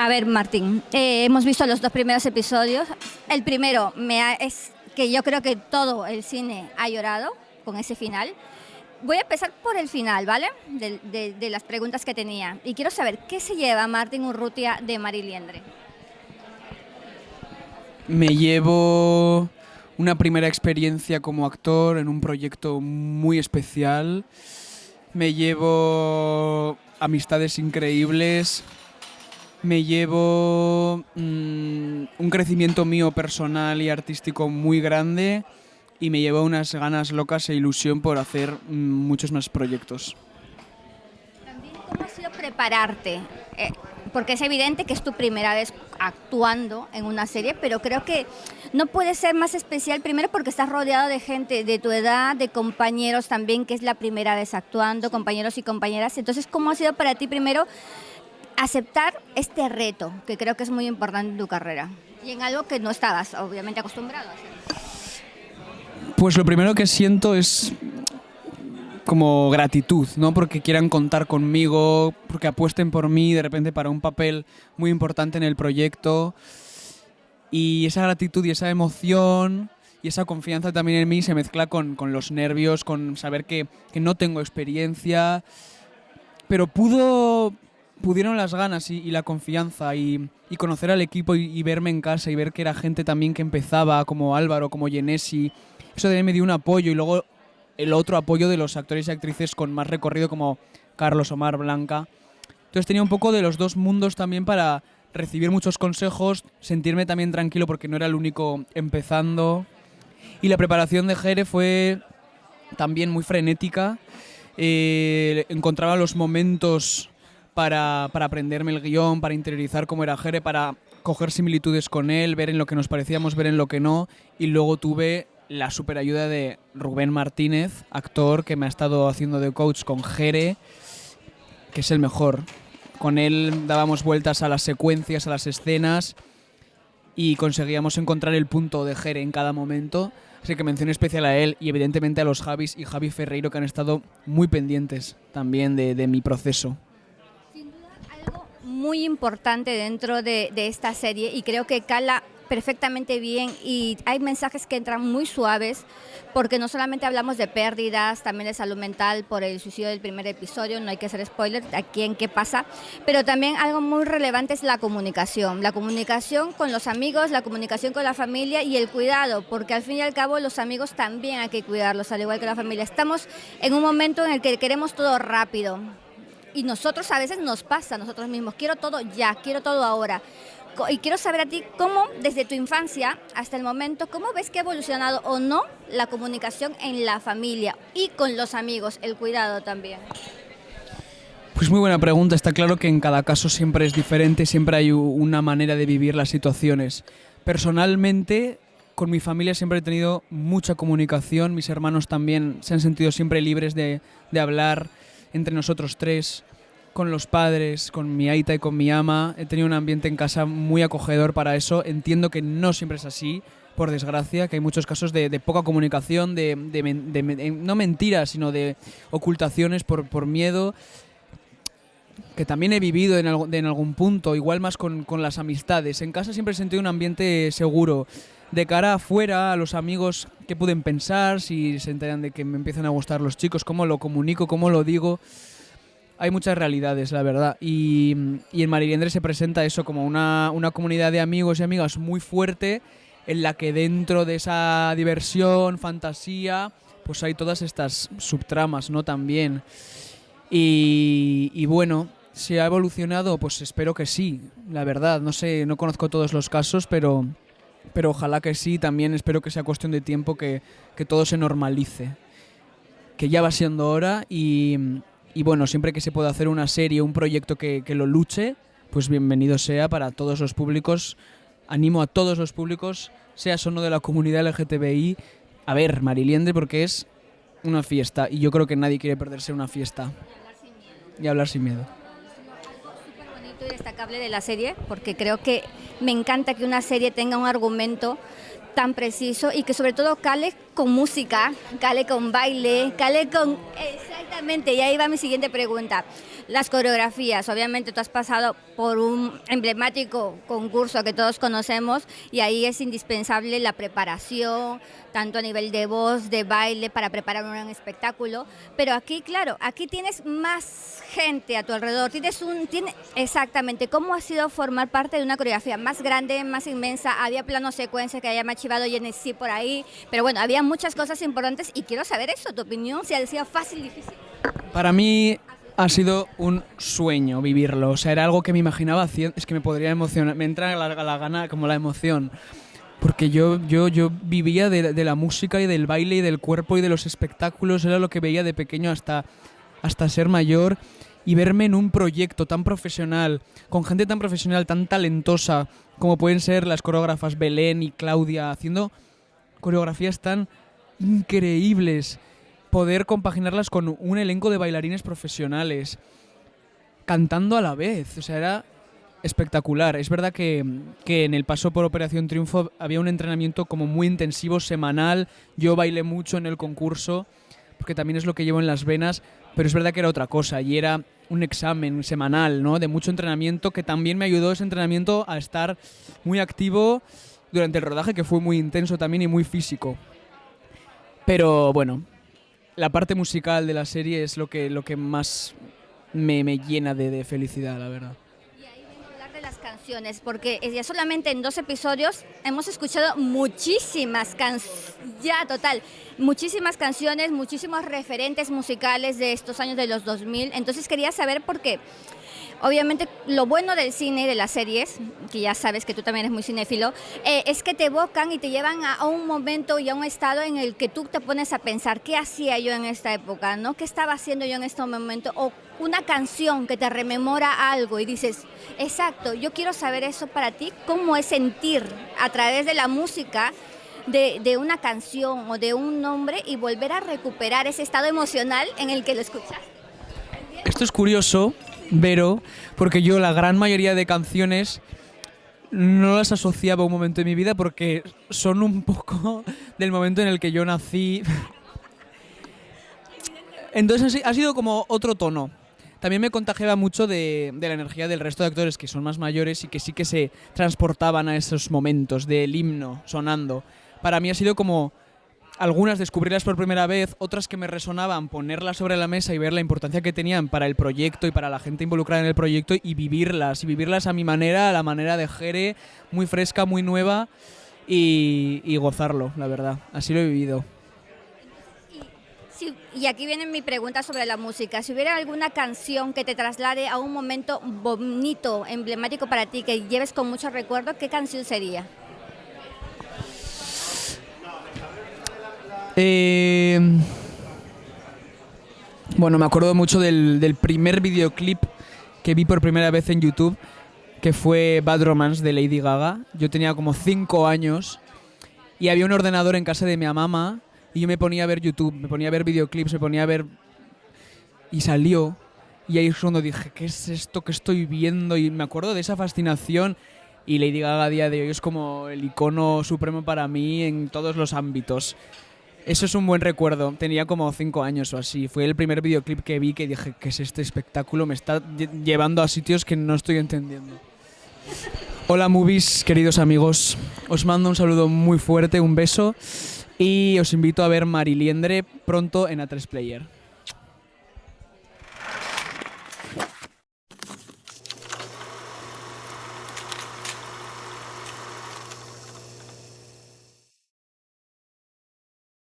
A ver, Martín, hemos visto los dos primeros episodios. El primero es que yo creo que todo el cine ha llorado con ese final. Voy a empezar por el final, ¿vale? De las preguntas que tenía. Y quiero saber, ¿qué se lleva Martín Urrutia de Mariliendre? Me llevo una primera experiencia como actor en un proyecto muy especial. Me llevo amistades increíbles. Me llevo un crecimiento mío personal y artístico muy grande. Y me llevo unas ganas locas e ilusión por hacer muchos más proyectos. También, ¿cómo ha sido prepararte? Porque es evidente que es tu primera vez actuando en una serie, pero creo que no puede ser más especial, primero porque estás rodeado de gente de tu edad, de compañeros también, que es la primera vez actuando, compañeros y compañeras. Entonces, ¿cómo ha sido para ti primero aceptar este reto, que creo que es muy importante en tu carrera? Y en algo que no estabas, obviamente, acostumbrado a hacer. Pues lo primero que siento es como gratitud, ¿no? Porque quieran contar conmigo, porque apuesten por mí de repente para un papel muy importante en el proyecto. Y esa gratitud y esa emoción y esa confianza también en mí se mezcla con los nervios, con saber que no tengo experiencia, pero pudieron las ganas y la confianza y conocer al equipo y verme en casa y ver que era gente también que empezaba, como Álvaro, como Genesi. Eso también me dio un apoyo, y luego el otro apoyo de los actores y actrices con más recorrido como Carlos, Omar, Blanca. Entonces tenía un poco de los dos mundos también para recibir muchos consejos, sentirme también tranquilo porque no era el único empezando. Y la preparación de Jere fue también muy frenética. Encontraba los momentos para aprenderme el guión, para interiorizar cómo era Jere, para coger similitudes con él, ver en lo que nos parecíamos, ver en lo que no. Y luego tuve la super ayuda de Rubén Martínez, actor que me ha estado haciendo de coach con Jere, que es el mejor. Con él dábamos vueltas a las secuencias, a las escenas, y conseguíamos encontrar el punto de Jere en cada momento. Así que mención especial a él y evidentemente a los Javis y Javi Ferreiro, que han estado muy pendientes también de mi proceso. Sin duda, algo muy importante dentro de esta serie, y creo que cala perfectamente bien, y hay mensajes que entran muy suaves, porque no solamente hablamos de pérdidas, también de salud mental por el suicidio del primer episodio, no hay que hacer spoiler aquí en qué pasa, pero también algo muy relevante es la comunicación con los amigos, la comunicación con la familia y el cuidado, porque al fin y al cabo los amigos también hay que cuidarlos, al igual que la familia. Estamos en un momento en el que queremos todo rápido, y nosotros a veces nos pasa a nosotros mismos, quiero todo ya, quiero todo ahora. Y quiero saber a ti cómo, desde tu infancia hasta el momento, cómo ves que ha evolucionado o no la comunicación en la familia y con los amigos, el cuidado también. Pues muy buena pregunta. Está claro que en cada caso siempre es diferente, siempre hay una manera de vivir las situaciones. Personalmente, con mi familia siempre he tenido mucha comunicación, mis hermanos también se han sentido siempre libres de hablar entre nosotros tres. Con los padres, con mi aita y con mi ama, he tenido un ambiente en casa muy acogedor para eso. Entiendo que no siempre es así, por desgracia, que hay muchos casos de poca comunicación, no mentiras, sino de ocultaciones por miedo, que también he vivido en algún punto, igual más con las amistades. En casa siempre he sentido un ambiente seguro. De cara afuera, a los amigos, ¿qué pueden pensar? Si se enteran de que me empiezan a gustar los chicos, ¿cómo lo comunico? ¿Cómo lo digo? Hay muchas realidades, la verdad, y en Mariliendre se presenta eso como una comunidad de amigos y amigas muy fuerte, en la que dentro de esa diversión, fantasía, pues hay todas estas subtramas, ¿no? También. Y bueno, ¿se ha evolucionado? Pues espero que sí, la verdad. No sé, no conozco todos los casos, pero ojalá que sí. También espero que sea cuestión de tiempo que todo se normalice, que ya va siendo hora. Y bueno, siempre que se pueda hacer una serie, un proyecto que lo luche, pues bienvenido sea para todos los públicos. Animo a todos los públicos, seas o no de la comunidad LGTBI, a ver Mariliendre, porque es una fiesta y yo creo que nadie quiere perderse una fiesta. Y hablar sin miedo. Algo súper bonito y destacable de la serie, porque creo que me encanta que una serie tenga un argumento tan preciso y que sobre todo cale con música, cale con baile, cale con... Exactamente, y ahí va mi siguiente pregunta. Las coreografías, obviamente tú has pasado por un emblemático concurso que todos conocemos y ahí es indispensable la preparación, tanto a nivel de voz, de baile, para preparar un gran espectáculo. Pero aquí, claro, aquí tienes más gente a tu alrededor, exactamente, ¿cómo ha sido formar parte de una coreografía más grande, más inmensa? Había planos secuencia que había machivado Genesee por ahí, pero bueno, había muchas cosas importantes y quiero saber eso, tu opinión, si ha sido fácil, difícil. Para mí ha sido un sueño vivirlo, o sea, era algo que me imaginaba haciendo, es que me podría emocionar, me entra la gana como la emoción, porque yo vivía de la música y del baile y del cuerpo y de los espectáculos, era lo que veía de pequeño hasta ser mayor, y verme en un proyecto tan profesional, con gente tan profesional, tan talentosa, como pueden ser las coreógrafas Belén y Claudia, haciendo coreografías tan increíbles, poder compaginarlas con un elenco de bailarines profesionales, cantando a la vez, o sea, era espectacular. Es verdad que en el paso por Operación Triunfo había un entrenamiento como muy intensivo, semanal, yo bailé mucho en el concurso, porque también es lo que llevo en las venas, pero es verdad que era otra cosa, y era un examen semanal, ¿no?, de mucho entrenamiento, que también me ayudó ese entrenamiento a estar muy activo durante el rodaje, que fue muy intenso también y muy físico. Pero bueno, la parte musical de la serie es lo que más me llena de felicidad, la verdad. Y ahí vengo a hablar de las canciones, porque ya solamente en 2 episodios hemos escuchado muchísimas muchísimas canciones, muchísimos referentes musicales de estos años de los 2000. Entonces quería saber por qué. Obviamente lo bueno del cine y de las series, que ya sabes que tú también eres muy cinéfilo, es que te evocan y te llevan a un momento y a un estado en el que tú te pones a pensar qué hacía yo en esta época, ¿no? ¿Qué estaba haciendo yo en este momento? O una canción que te rememora algo y dices, exacto, yo quiero saber eso para ti, cómo es sentir a través de la música de una canción o de un nombre y volver a recuperar ese estado emocional en el que lo escuchas. Esto es curioso, Vero, porque yo la gran mayoría de canciones no las asociaba a un momento de mi vida porque son un poco del momento en el que yo nací. Entonces ha sido como otro tono. También me contagiaba mucho de la energía del resto de actores que son más mayores y que sí que se transportaban a esos momentos del himno sonando. Para mí ha sido como algunas descubrirlas por primera vez, otras que me resonaban, ponerlas sobre la mesa y ver la importancia que tenían para el proyecto y para la gente involucrada en el proyecto y vivirlas a mi manera, a la manera de Jere, muy fresca, muy nueva y gozarlo, la verdad. Así lo he vivido. Y aquí viene mi pregunta sobre la música. Si hubiera alguna canción que te traslade a un momento bonito, emblemático para ti, que lleves con mucho recuerdo, ¿qué canción sería? Bueno, me acuerdo mucho del primer videoclip que vi por primera vez en YouTube, que fue Bad Romance de Lady Gaga. Yo tenía como 5 años y había un ordenador en casa de mi mamá y yo me ponía a ver YouTube, me ponía a ver videoclips, me ponía a ver... Y salió, y ahí es cuando dije, ¿qué es esto que estoy viendo? Y me acuerdo de esa fascinación, y Lady Gaga a día de hoy es como el icono supremo para mí en todos los ámbitos. Eso es un buen recuerdo. Tenía como 5 años o así. Fue el primer videoclip que vi que dije, ¿qué es este espectáculo? Me está llevando a sitios que no estoy entendiendo. Hola Movies, queridos amigos. Os mando un saludo muy fuerte, un beso. Y os invito a ver Mariliendre pronto en A3 Player.